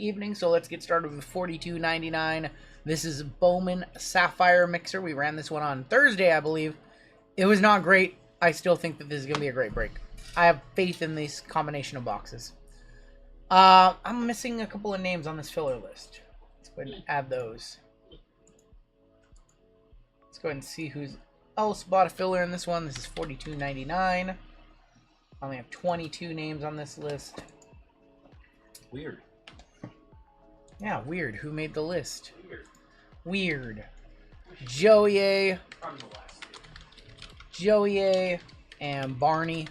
evening, so let's get started with $42.99. This is Bowman Sapphire Mixer. We ran this one on Thursday, I believe. It was not great. I still think that this is going to be a great break. I have faith in this combination of boxes. I'm missing a couple of names on this filler list. Let's go ahead and add those. Let's go ahead and see who's else bought a filler in this one. This is $42.99. I only have 22 names on this list. Weird. Yeah, weird. Who made the list? Weird. Joey A. Joey A. and Barney.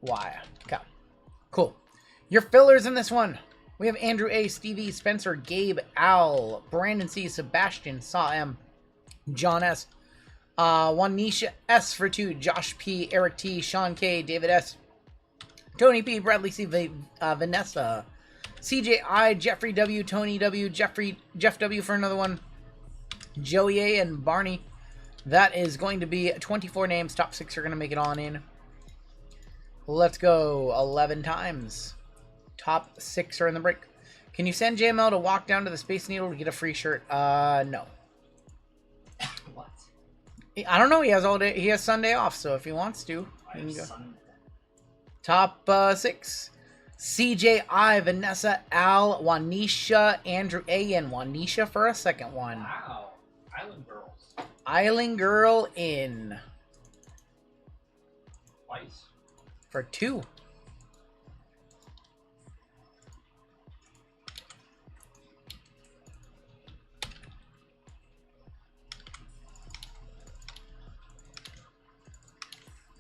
Why? Okay. Cool. Your fillers in this one. We have Andrew A., Stevie, Spencer, Gabe, Al, Brandon C., Sebastian, Saw M., John S., Juanisha S. for 2, Josh P., Eric T., Sean K., David S., Tony P., Bradley C., Vanessa, CJ I., Jeffrey W., Tony W., Jeff W. for another one, Joey A. and Barney. That is going to be 24 names. Top 6 are going to make it on in. Let's go 11 times. Top 6 are in the break. Can you send JML to walk down to the Space Needle to get a free shirt? No. What? I don't know. He has all day. He has Sunday off, so if he wants to, he can go. Top 6. CJI, Vanessa, Al, Juanisha, Andrew A, and Juanisha for a second one. Wow. Island Girls. Island Girl in. Twice. For 2.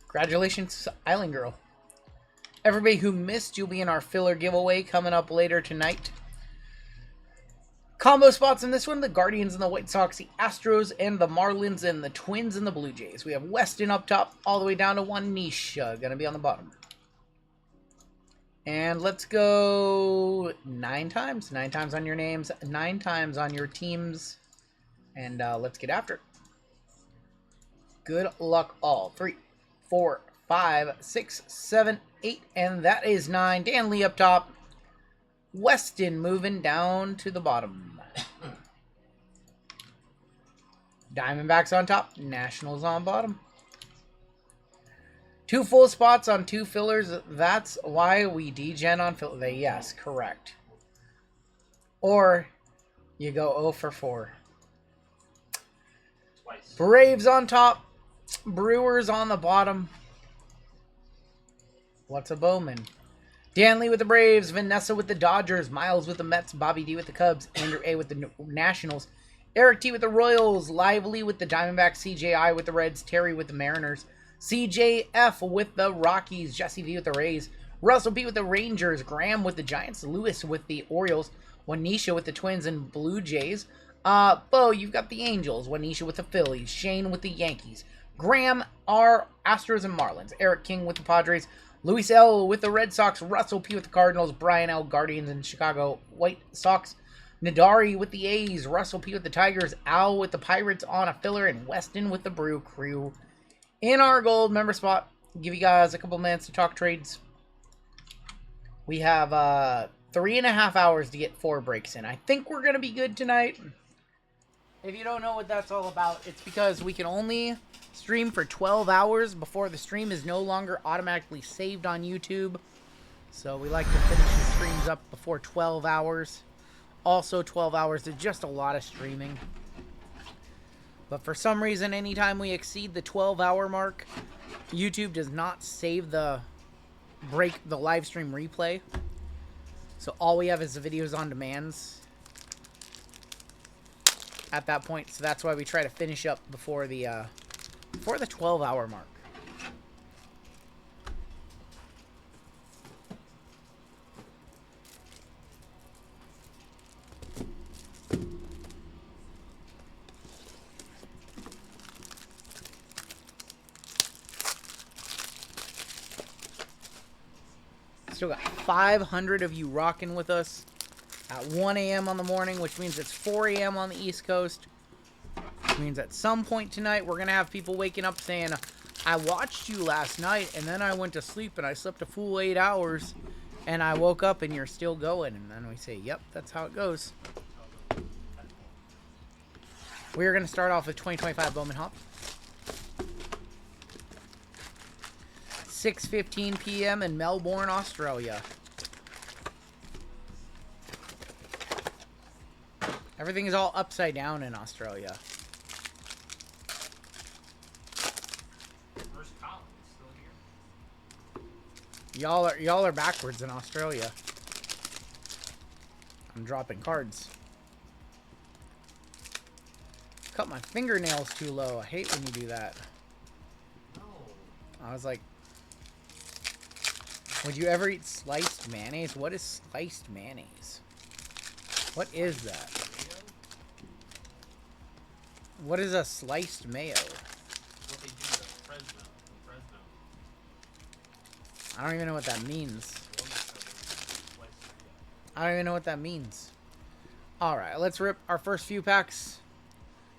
Congratulations, Island Girl. Everybody who missed, you'll be in our filler giveaway coming up later tonight. Combo spots in this one, the Guardians and the White Sox, the Astros and the Marlins, and the Twins and the Blue Jays. We have Weston up top, all the way down to Juanisha, going to be on the bottom. And let's go 9 times. 9 times on your names, 9 times on your teams. And let's get after it. Good luck all. 3, 4, 5, 6, 7, 8, and that is 9. Dan Lee up top. Weston moving down to the bottom. Diamondbacks on top. Nationals on bottom. 2 full spots on 2 fillers. That's why we degen on filler. Yes, correct. Or you go 0 for 4. Twice. Braves on top. Brewers on the bottom. What's a Bowman? Dan Lee with the Braves, Vanessa with the Dodgers, Miles with the Mets, Bobby D with the Cubs, Andrew A with the Nationals, Eric T with the Royals, Lively with the Diamondbacks, CJI with the Reds, Terry with the Mariners, CJF with the Rockies, Jesse V with the Rays, Russell P with the Rangers, Graham with the Giants, Lewis with the Orioles, Juanisha with the Twins and Blue Jays, Bo, you've got the Angels, Juanisha with the Phillies, Shane with the Yankees, Graham R, Astros and Marlins, Eric King with the Padres, Luis L with the Red Sox, Russell P with the Cardinals, Brian L Guardians and Chicago White Sox, Nadari with the A's, Russell P with the Tigers, Al with the Pirates on a filler, and Weston with the Brew Crew in our gold member spot. Give you guys a couple minutes to talk trades. We have 3.5 hours to get 4 breaks in. I think we're going to be good tonight. If you don't know what that's all about, it's because we can only stream for 12 hours before the stream is no longer automatically saved on YouTube. So we like to finish the streams up before 12 hours. Also, 12 hours is just a lot of streaming. But for some reason, anytime we exceed the 12-hour mark, YouTube does not save the live stream replay. So all we have is the videos on demands at that point. So that's why we try to finish up before the 12-hour mark. Still got 500 of you rocking with us at 1 a.m. on the morning, which means it's 4 a.m. on the East Coast. Which means at some point tonight, we're going to have people waking up saying, I watched you last night, and then I went to sleep, and I slept a full 8 hours, And I woke up and you're still going. And then we say, yep, that's how it goes. We're going to start off with 2025 Bowman Hop. 6:15 p.m. in Melbourne, Australia. Everything is all upside down in Australia. Where's Colin? Still here? Y'all are backwards in Australia. I'm dropping cards. Cut my fingernails too low. I hate when you do that. No. I was like, would you ever eat sliced mayonnaise? What is sliced mayonnaise? What is that? What is a sliced mayo? What they do in Fresno. I don't even know what that means. Fresno. I don't even know what that means. Alright, let's rip our first few packs.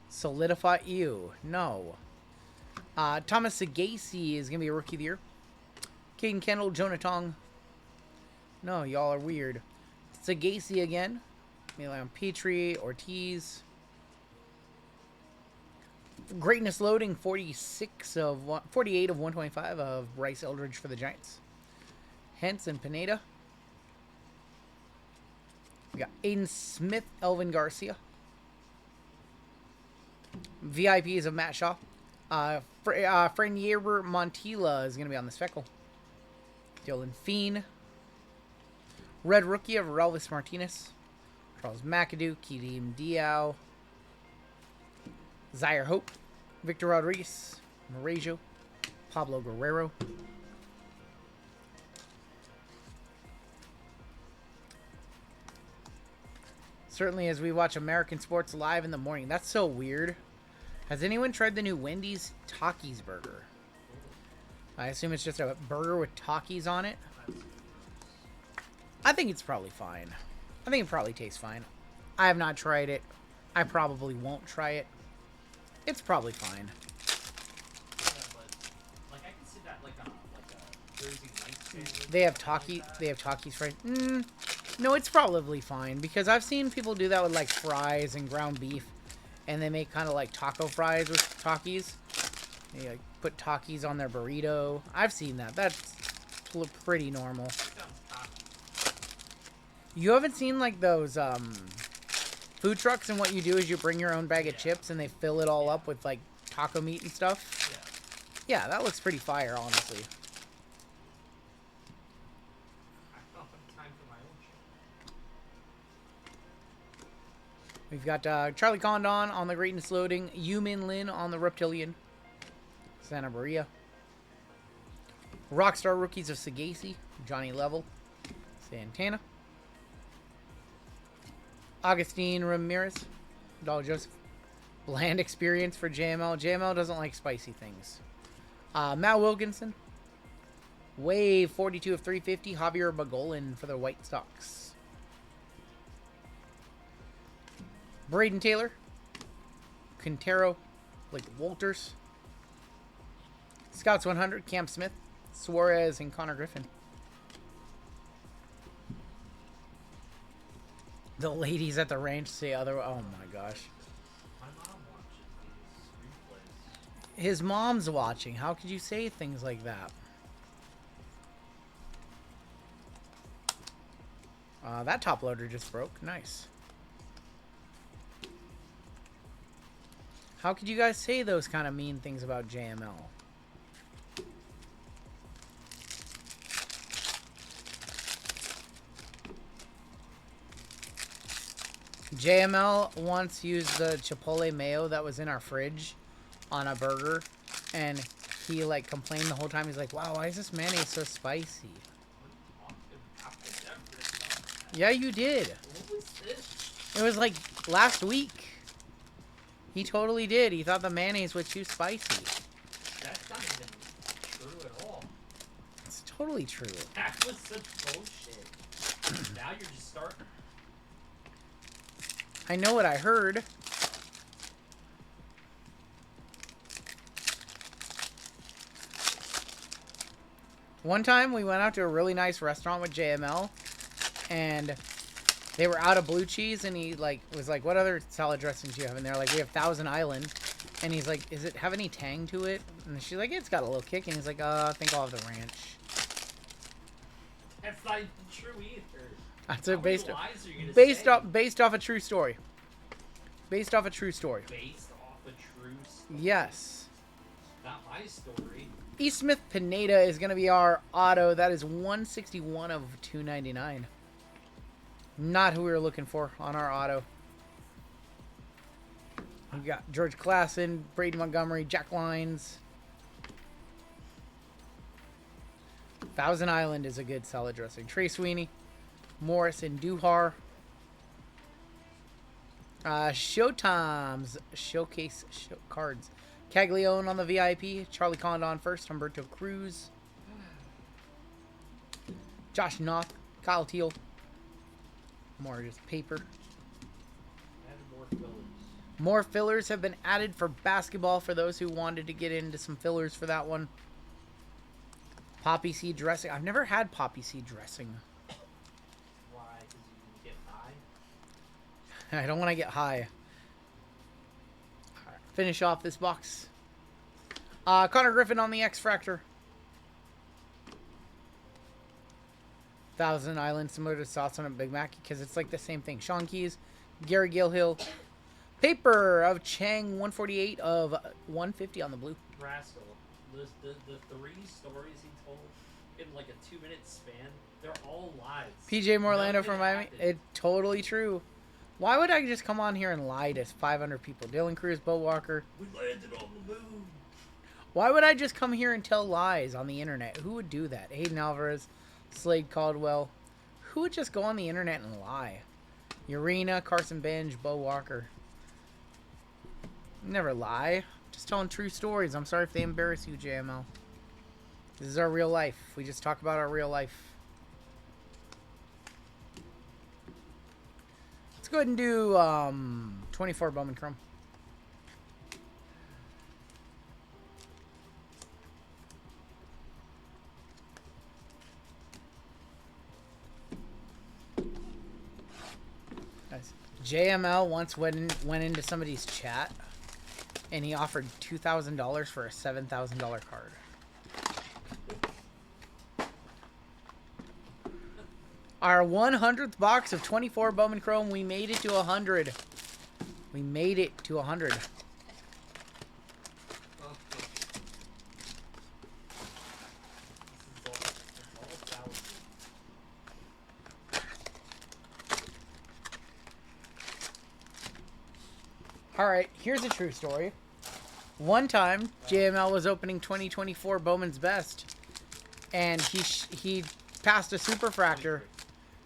Solidify you. No. Thomas Sagasi is going to be a Rookie of the Year. Caden Kendall, Jonah Tong. No, y'all are weird. Sagasi again. Milan Petrie, Ortiz. Greatness loading, 48 of 125 of Bryce Eldridge for the Giants. Hence and Pineda. We got Aiden Smith, Elvin Garcia. VIPs of Matt Shaw. Frenier Montilla is going to be on the speckle. Dylan Feen. Red Rookie of Relvis Martinez. Charles McAdoo, Keedim Diao. Zaire Hope. Victor Rodriguez. Marejo. Pablo Guerrero. Certainly as we watch American sports live in the morning. That's so weird. Has anyone tried the new Wendy's Takis burger? I assume it's just a burger with Takis on it. I think it's probably fine. I think it probably tastes fine. I have not tried it. I probably won't try it. It's probably fine. Yeah, but like I can see that like a Jersey Mike's sandwich. They have Takis fries. No, it's probably fine because I've seen people do that with like fries and ground beef, and they make kind of like taco fries with Takis. They like put Takis on their burrito. I've seen that. That's pretty normal. You haven't seen like those food trucks, and what you do is you bring your own bag of chips and they fill it all up with like taco meat and stuff. Yeah, that looks pretty fire, honestly. I don't have time for my own shit. We've got Charlie Condon on the Greatness Loading, Yumin Lin on the Reptilian, Santa Maria. Rockstar Rookies of Sagasi, Johnny Level, Santana. Augustine Ramirez, Dollar Joseph. Bland Experience for JML. JML doesn't like spicy things. Matt Wilkinson. Wave 42 of 350. Javier Bagolin for the White Sox. Braden Taylor. Quintero. Blake Walters. Scouts 100. Cam Smith. Suarez and Connor Griffin. The ladies at the ranch say other. Oh my gosh. My mom watches these replays. His mom's watching. How could you say things like that? That top loader just broke. Nice. How could you guys say those kind of mean things about JML? JML once used the Chipotle mayo that was in our fridge on a burger, and he like complained the whole time. He's like, "Wow, why is this mayonnaise so spicy?" Yeah, you did. What was this? It was like last week. He totally did. He thought the mayonnaise was too spicy. That's not even true at all. It's totally true. That was such bullshit. Now you're just starting. I know what I heard. One time we went out to a really nice restaurant with JML, and they were out of blue cheese, and he like was like, "What other salad dressings do you have?" And they're like, "We have Thousand Island," and he's like, "Is it have any tang to it?" And she's like, "It's got a little kick," and he's like, I think I'll have the ranch." That's not even true either. That's a based Based off a true story. Based off a true story. Based off a true story. Yes. Not my story. E. Smith Pineda is going to be our auto. That is 161 of 299. Not who we were looking for on our auto. We got George Klassen, Braden Montgomery, Jack Lyons. Thousand Island is a good salad dressing. Trey Sweeney, Morris, and Duhar. Showtime's showcase cards. Caglione on the VIP. Charlie Condon first. Humberto Cruz. Josh Knoth. Kyle Teal. More just paper. And more fillers. More fillers have been added for basketball for those who wanted to get into some fillers for that one. Poppy seed dressing. I've never had poppy seed dressing. Why? Because you can get high? I don't want to get high. Right, finish off this box. Connor Griffin on the X-Fractor. Thousand Island, similar to Sauce on a Big Mac, because it's like the same thing. Sean Keys, Gary Gilhill. Paper of Chang, 148 of 150 on the blue. Rascal. The 3 stories he told in like a 2-minute span, they're all lies. PJ Morlando Nothing from Miami. happened. It's totally true. Why would I just come on here and lie to 500 people? Dylan Cruz, Bo Walker. We landed on the moon. Why would I just come here and tell lies on the internet? Who would do that? Hayden Alvarez, Slade Caldwell. Who would just go on the internet and lie? Urena, Carson Benj, Bo Walker. Never lie. Just telling true stories. I'm sorry if they embarrass you, JML. This is our real life. We just talk about our real life. Let's go ahead and do 24 Bowman Chrome. Nice. JML once went into somebody's chat and he offered $2,000 for a $7,000 card. Our 100th box of 24 Bowman Chrome. We made it to 100. We made it to 100. Alright, here's a true story. One time, JML was opening 2024 Bowman's Best, and he passed a superfractor.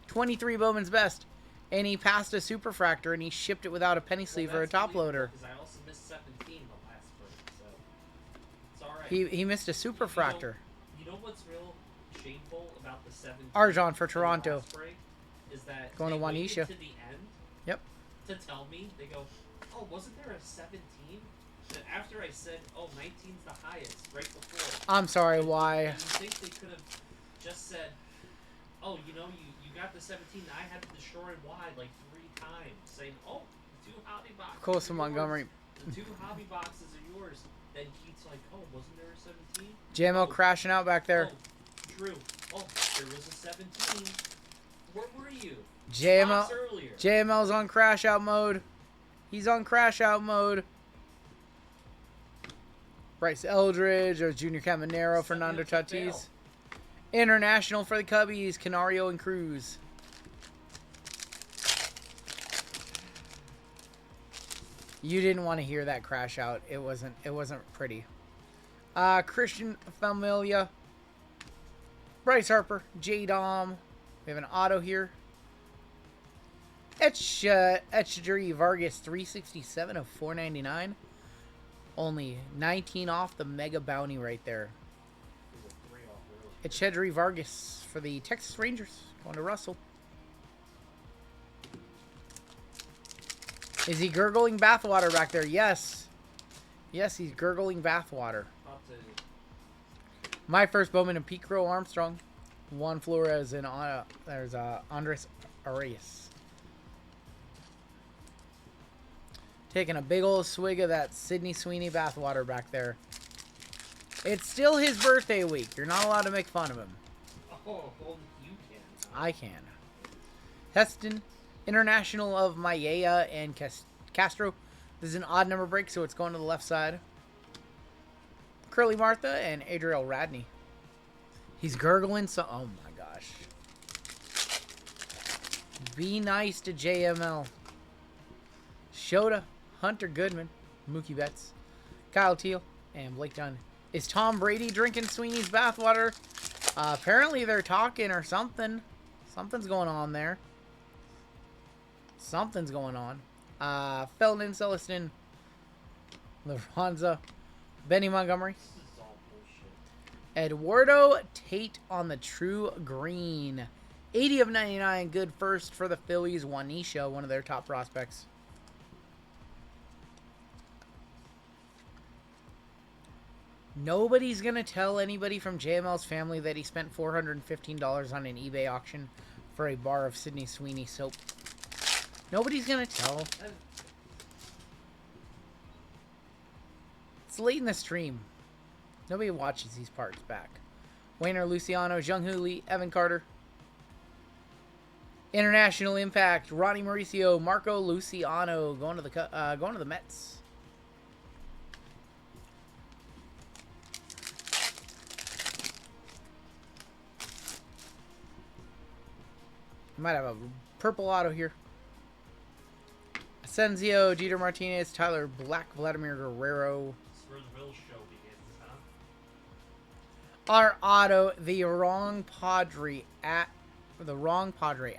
23 Bowman's Best, and he passed a superfractor, and he shipped it without a penny sleeve or a top loader. Because I also missed 17 the last break, so it's alright. He missed a superfractor. You know what's real shameful about the 17? Arjan for in the Toronto. last break is that Going to they waited Wanisha. to the end. Yep. To tell me, they go, oh, wasn't there a 17? And after I said, oh, 19's the highest, right before. I'm sorry, why? You think they could have just said, oh, you know, you got the 17, I had the short and wide like 3 times, saying, oh, 2 hobby boxes. Close to are Montgomery. yours. The 2 hobby boxes are yours. Then Keith's like, oh, wasn't there a 17? JML Oh, crashing out back there. Oh, Drew. Oh, there was a 17. Where were you? JML. Box earlier. JML's on crash out mode. He's on crash out mode. Bryce Eldridge, or Junior Caminero, Fernando Tatis. International for the Cubbies, Canario and Cruz. You didn't want to hear that crash out. It wasn't pretty. Christian Familia. Bryce Harper, J Dom. We have an auto here. Etchery Vargas, 367 of 499. Only 19 off the mega bounty right there. Etchery Vargas for the Texas Rangers. Going to Russell. Is he gurgling bathwater back there? Yes. Yes, he's gurgling bathwater. My first Bowman and Pete Crow Armstrong. Juan Flores and there's Andres Arias. Taking a big old swig of that Sydney Sweeney bathwater back there. It's still his birthday week. You're not allowed to make fun of him. Oh, well, you can. I can. Heston, International of Mayea and Castro. This is an odd number break, so it's going to the left side. Curly Martha and Adriel Radney. He's gurgling, so... Oh, my gosh. Be nice to JML. Shota, Hunter Goodman, Mookie Betts, Kyle Teal, and Blake Dunn. Is Tom Brady drinking Sweeney's bathwater? Apparently they're talking or something. Something's going on there. Something's going on. Felton, Celestin, LaRonza, Benny Montgomery. This is all bullshit. Eduardo Tate on the true green. 80 of 99. Good first for the Phillies. Juanisha, one of their top prospects. Nobody's going to tell anybody from JML's family that he spent $415 on an eBay auction for a bar of Sydney Sweeney soap. Nobody's going to tell. It's late in the stream. Nobody watches these parts back. Wayner Luciano, Jung-Hoo Lee, Evan Carter. International Impact, Ronnie Mauricio, Marco Luciano going to the Mets. Might have a purple auto here. Asensio, Dieter Martinez, Tyler Black, Vladimir Guerrero. This is where the real show begins, huh? Our auto, the wrong Padre,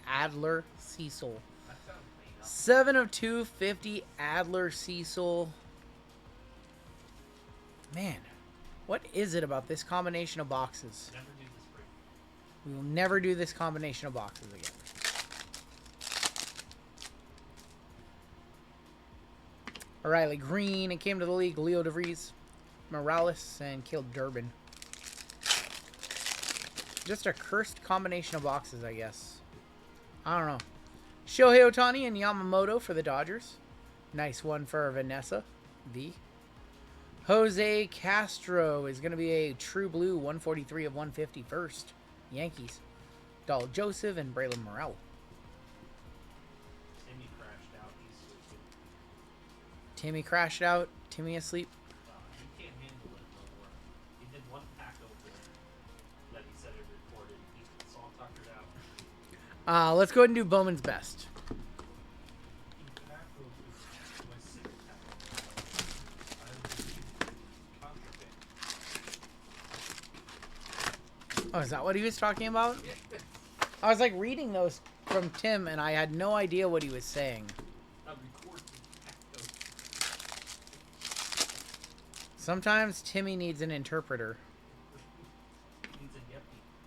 Adler Cecil. That sounds made up. 7 of 250, Adler Cecil. Man, what is it about this combination of boxes? Never do this break. We will never do this combination of boxes again. O'Reilly Green, and came to the league, Leo DeVries, Morales, and Caleb Durbin. Just a cursed combination of boxes, I guess. I don't know. Shohei Ohtani and Yamamoto for the Dodgers. Nice one for Vanessa V. Jose Castro is going to be a true blue 143 of 150 first. Yankees. Dahl Joseph and Braylon Morrell. Timmy crashed out. He's sleeping. Timmy crashed out. Timmy asleep. He can't handle it no more. He did one pack open that he said it recorded. It's all tuckered out. Let's go ahead and do Bowman's best. Oh, is that what he was talking about? I was like reading those from Tim, and I had no idea what he was saying. Sometimes Timmy needs an interpreter.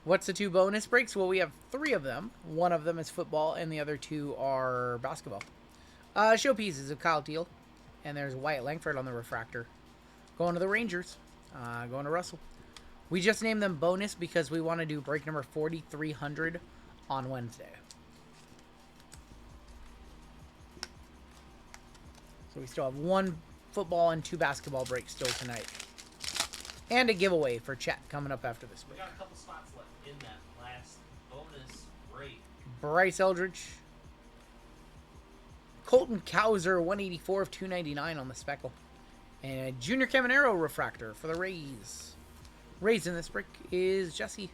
What's the 2 bonus breaks? Well, we have 3 of them. One of them is football, and the other 2 are basketball. Showpieces of Kyle Teal. And there's Wyatt Langford on the refractor. Going to the Rangers. Going to Russell. We just named them bonus because we want to do break number 4,300 on Wednesday. So we still have 1 football and 2 basketball breaks still tonight. And a giveaway for chat coming up after this We break. got a couple spots left in that last bonus break. Bryce Eldridge. Colton Cowser, 184 of 299 on the speckle. And a Junior Caminero refractor for the Rays. Rays in this break is Jesse.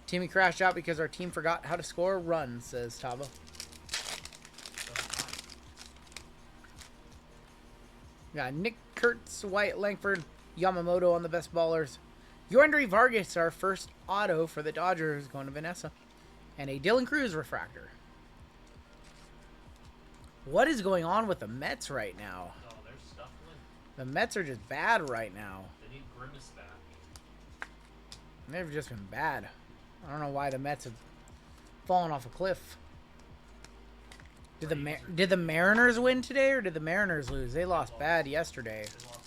Timmy crashed out because our team forgot how to score a run, says Tavo. Got Nick Kurtz, Wyatt Langford, Yamamoto on the best ballers. Yoandre Vargas, our first auto for the Dodgers, going to Vanessa. And a Dylan Cruz refractor. What is going on with the Mets right now? Oh, they're stuffing. The Mets are just bad right now. They need Grimace back. They've just been bad. I don't know why the Mets have fallen off a cliff. Did the Mariners win today, or did the Mariners lose? They lost bad yesterday. They lost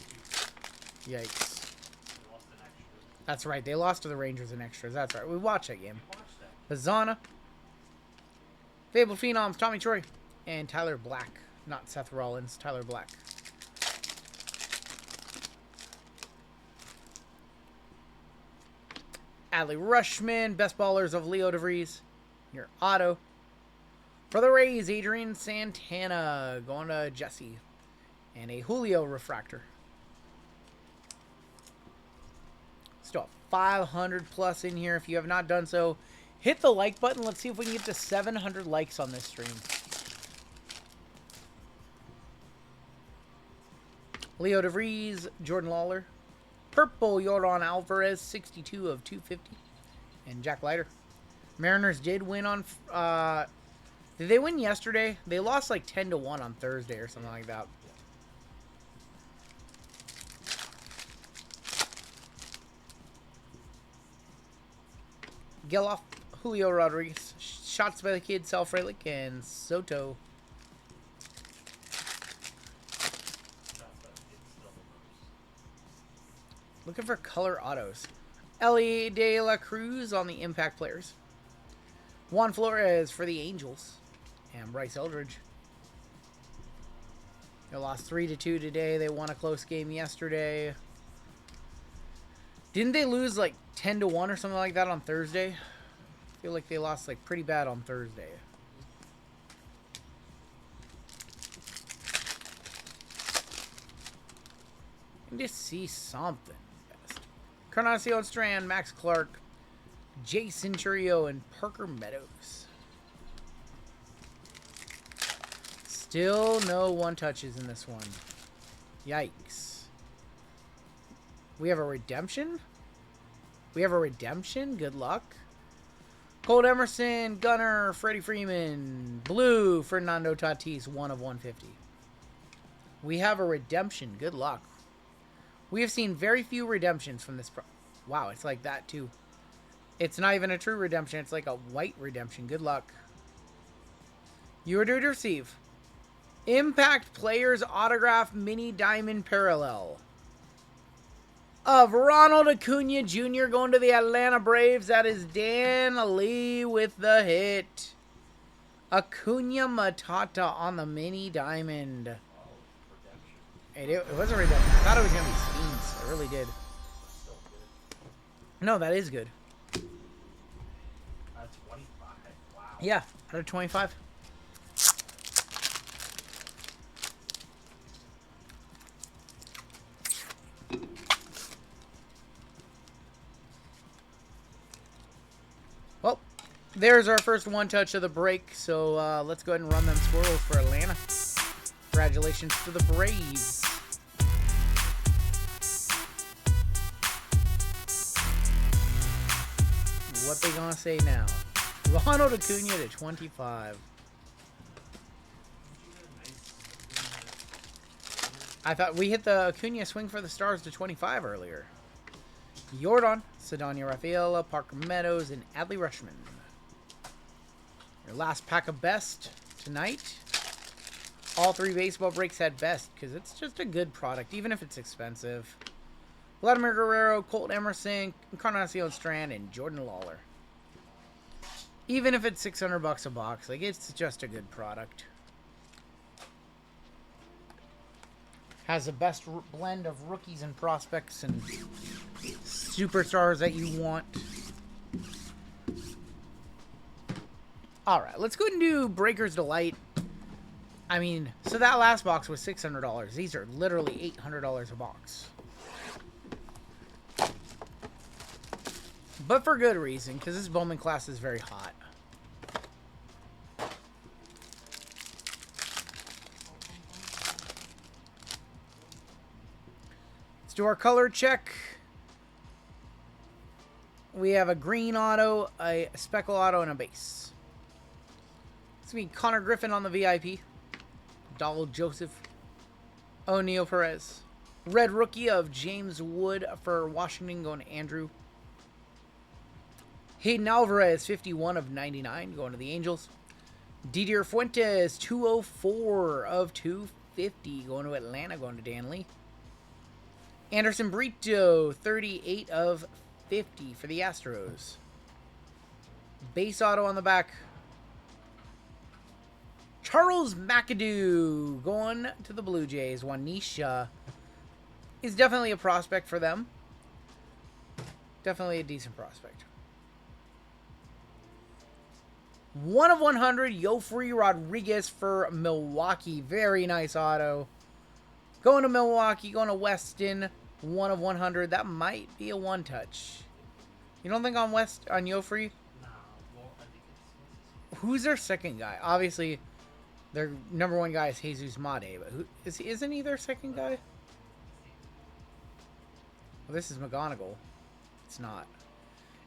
Yikes. They lost an extra. That's right. They lost to the Rangers in extras. That's right. We watched that game. Watch that. Bazana, Fabled Phenoms, Tommy Troy, and Tyler Black. Not Seth Rollins, Tyler Black. Adley Rushman, best ballers of Leo DeVries. Your auto. For the Rays, Adrian Santana going to Jesse. And a Julio refractor. Still 500 plus in here. If you have not done so, hit the like button. Let's see if we can get to 700 likes on this stream. Leo DeVries, Jordan Lawler. Purple Yordan Alvarez, 62 of 250. And Jack Leiter. Mariners did win on... did they win yesterday? They lost like 10-1 on Thursday or something like that. Geloff, Julio Rodriguez, shots by the kid, Sal Frelick, and Soto. Looking for color autos. Ellie De La Cruz on the impact players. Juan Flores for the Angels. And Bryce Eldridge. They lost 3-2 today. They won a close game yesterday. Didn't they lose like 10-1 or something like that on Thursday? I feel like they lost like pretty bad on Thursday. I can just see something. Carnacion Strand, Max Clark, Jason Churio, and Parker Meadows. Still no one touches in this one. Yikes. We have a redemption? We have a redemption? Good luck. Colt Emerson, Gunner, Freddie Freeman, Blue, Fernando Tatis, 1 of 150. We have a redemption. Good luck. We have seen very few redemptions from this. Wow, it's like that too. It's not even a true redemption. It's like a white redemption. Good luck. You are due to receive Impact Players Autograph Mini Diamond Parallel of Ronald Acuna Jr. going to the Atlanta Braves. That is Dan Lee with the hit. Acuna Matata on the Mini Diamond. It was a redemption. I thought it was going to be Steams. I really did. No, that is good. 25. Wow. Yeah, out of 25. Well, there's our first one touch of the break. So let's go ahead and run them squirrels for Atlanta. Congratulations to the Braves. What they gonna say now? Ronald Acuna to 25. I thought we hit the Acuna swing for the Stars to 25 earlier. Yordan, Ceddanio Rafaela, Parker Meadows, and Adley Rushman. Your last pack of best tonight. All three baseball breaks had best because it's just a good product, even if it's expensive. Vladimir Guerrero, Colt Emerson, Encarnacion Strand, and Jordan Lawler. Even if it's $600 a box, like it's just a good product. Has the best blend of rookies and prospects and superstars that you want. All right, let's go ahead and do Breaker's Delight. I mean, so that last box was $600. These are literally $800 a box. But for good reason, because this Bowman class is very hot. Let's do our color check. We have a green auto, a speckle auto, and a base. It's going to be Connor Griffin on the VIP. Donald Joseph. O'Neal Perez. Red rookie of James Wood for Washington going to Andrew. Hayden Alvarez, 51 of 99, going to the Angels. Didier Fuentes, 204 of 250. Going to Atlanta, going to Danley. Anderson Brito, 38 of 50 for the Astros. Base auto on the back. Charles McAdoo going to the Blue Jays. Wanisha is definitely a prospect for them. Definitely a decent prospect. 1 of 100, Yofri Rodriguez for Milwaukee. Very nice auto. Going to Milwaukee, going to Weston. 1 of 100. That might be a one-touch. You don't think on Yofri? Nah, well, I think it's... Who's their second guy? Obviously, their number one guy is Jesus Made, but isn't he their second guy? Well, this is McGonigal. It's not.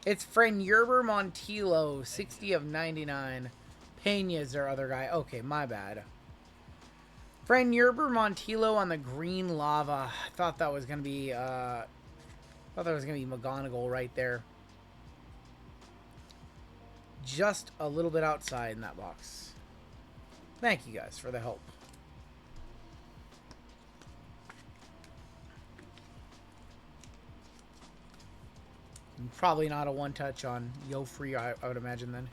It's Frenierber Montillo, 60 of 99. Pena's their other guy. Okay, my bad. Frenierber Montillo on the green lava. I thought that was gonna be McGonigal right there. Just a little bit outside in that box. Thank you guys for the help. Probably not a one-touch on Yofri, I would imagine then.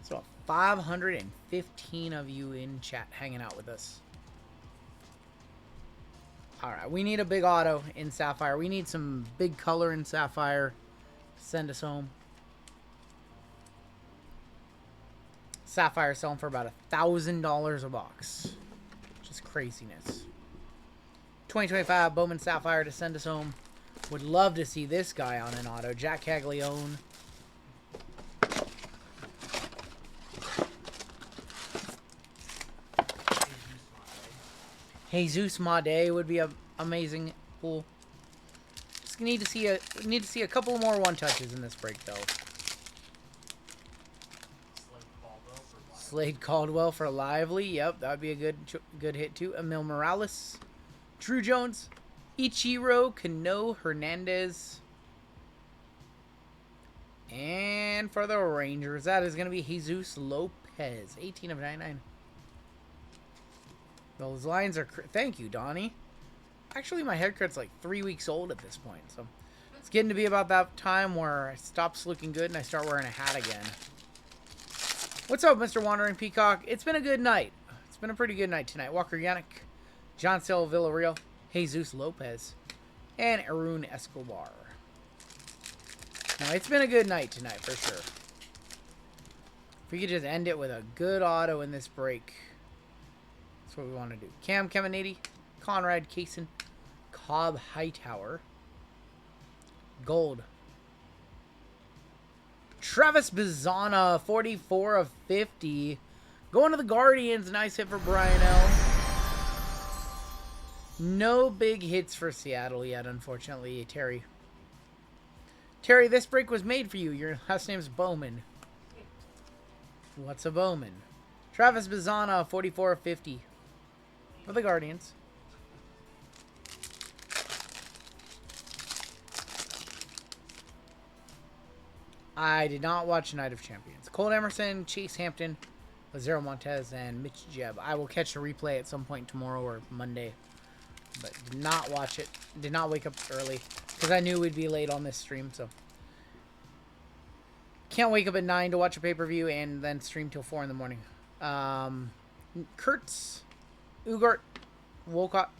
So 515 of you in chat hanging out with us. Alright, we need a big auto in Sapphire. We need some big color in Sapphire. Send us home. Sapphire selling for about $1,000 a box. Just craziness. 2025 Bowman Sapphire to send us home. Would love to see this guy on an auto. Jack Caglione. Jesus Made would be a amazing pull. Just need to see a couple more one touches in this break though. Slade Caldwell for Lively. Yep, that would be a good hit too. Emil Morales. Drew Jones. Ichiro Cano Hernandez. And for the Rangers, that is going to be Jesus Lopez. 18 of 99. Those lines are... Thank you, Donnie. Actually, my haircut's like 3 weeks old at this point. So it's getting to be about that time where it stops looking good and I start wearing a hat again. What's up, Mr. Wandering Peacock? It's been a good night. It's been a pretty good night tonight. Walker Yannick, John Sale Villarreal, Jesus Lopez, and Arun Escobar. Now, it's been a good night tonight, for sure. If we could just end it with a good auto in this break. That's what we want to do. Cam Keminati, Conrad Kaysen, Cobb Hightower, Gold. Travis Bizana, 44 of 50. Going to the Guardians. Nice hit for Brian L. No big hits for Seattle yet, unfortunately, Terry. Terry, this break was made for you. Your last name's Bowman. What's a Bowman? Travis Bizana, 44 of 50. For the Guardians. I did not watch Night of Champions. Cole Emerson, Chase Hampton, Lazaro Montez, and Mitch Jebb. I will catch a replay at some point tomorrow or Monday. But did not watch it. Did not wake up early. Because I knew we'd be late on this stream. So can't wake up at 9 to watch a pay-per-view and then stream till 4 in the morning. Kurtz, Ugart, Wolcott.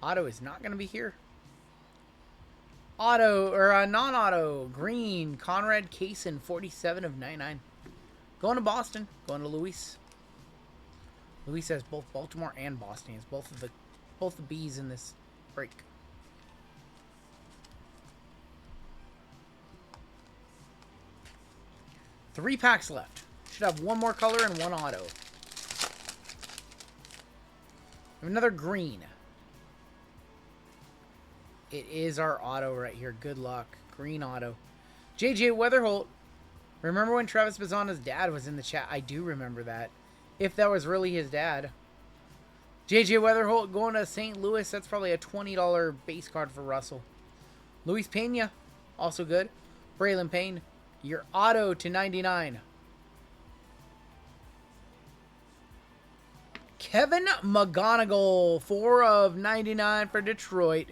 Otto is not going to be here. Auto, or non-auto, green, Conrad Kaysen, 47 of 99. Going to Boston, going to Luis. Luis has both Baltimore and Boston. He has both the B's in this break. Three packs left. Should have one more color and one auto. Another green. It is our auto right here. Good luck. Green auto. JJ Weatherholt. Remember when Travis Bizana's dad was in the chat? I do remember that. If that was really his dad. JJ Weatherholt going to St. Louis. That's probably a $20 base card for Russell. Luis Pena, also good. Braylon Payne, your auto to 99. Kevin McGonigal, 4 of 99 for Detroit.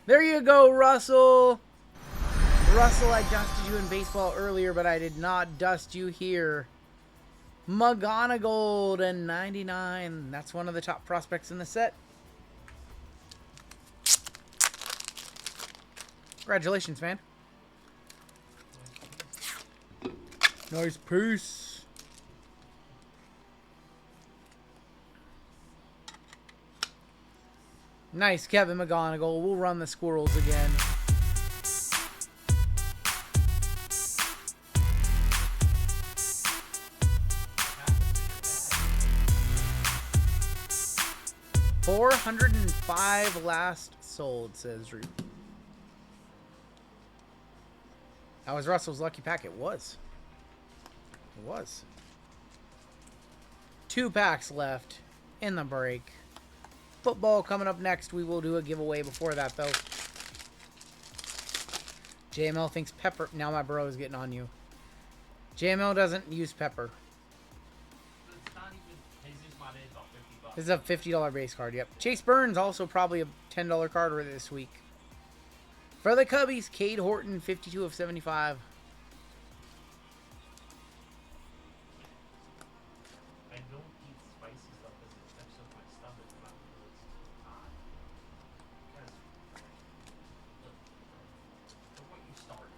There you go, Russell. Russell, I dusted you in baseball earlier, but I did not dust you here. McGonigal to 99. That's one of the top prospects in the set. Congratulations, man. Nice piece. Nice, Kevin McGonigal. We'll run the squirrels again. $405 last sold, says Drew. That was Russell's lucky pack. It was. It was. 2 packs left in the break. Football coming up next. We will do a giveaway before that, though. JML thinks pepper. Now my bro is getting on you. JML doesn't use pepper. It's not even Jesus Mane is about $50. This is a $50 base card, yep. Chase Burns, also probably a $10 card this week. For the Cubbies, Cade Horton, 52 of 75. I don't eat spicy stuff because it affects up my stomach when I'm really hot. Because, look what you started.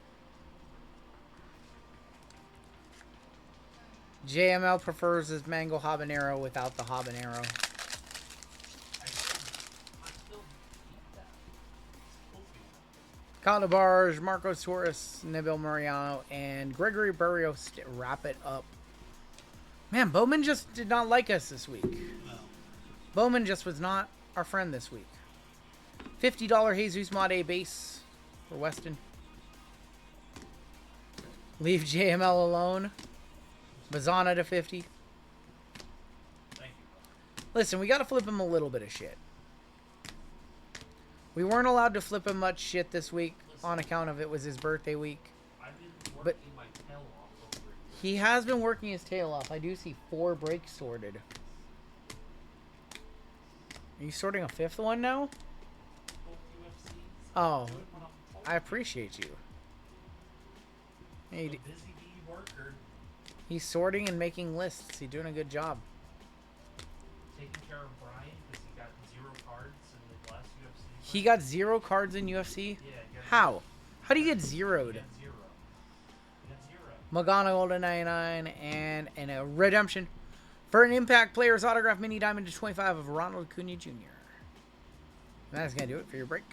JML prefers his mango habanero without the habanero. I still eat that. Calabarge, Marcos Torres, Nabil Mariano, and Gregory Barrios wrap it up. Man, Bowman just did not like us this week. No. Bowman just was not our friend this week. $50 Jesus Made base for Weston. Leave JML alone. Bazana to 50. Thank you. Listen, we got to flip him a little bit of shit. We weren't allowed to flip him much shit this week on account of it was his birthday week. I've been But- working my tail off over here. He has been working his tail off. I do see 4 breaks sorted. Are you sorting a 5th one now? Both UFCs. Oh, Do it when I'm home. I appreciate you. Hey, I'm a busy bee worker, he's sorting and making lists. He's doing a good job. taking care of Brian because he got 0 cards in the last UFC. He got 0 cards in UFC? Yeah. He got How? How do you get He zeroed? got 0. He got 0. McGonigal to 99 and a redemption for an Impact Players autograph mini diamond to 25 of Ronald Acuna Jr. And that's going to do it for your break.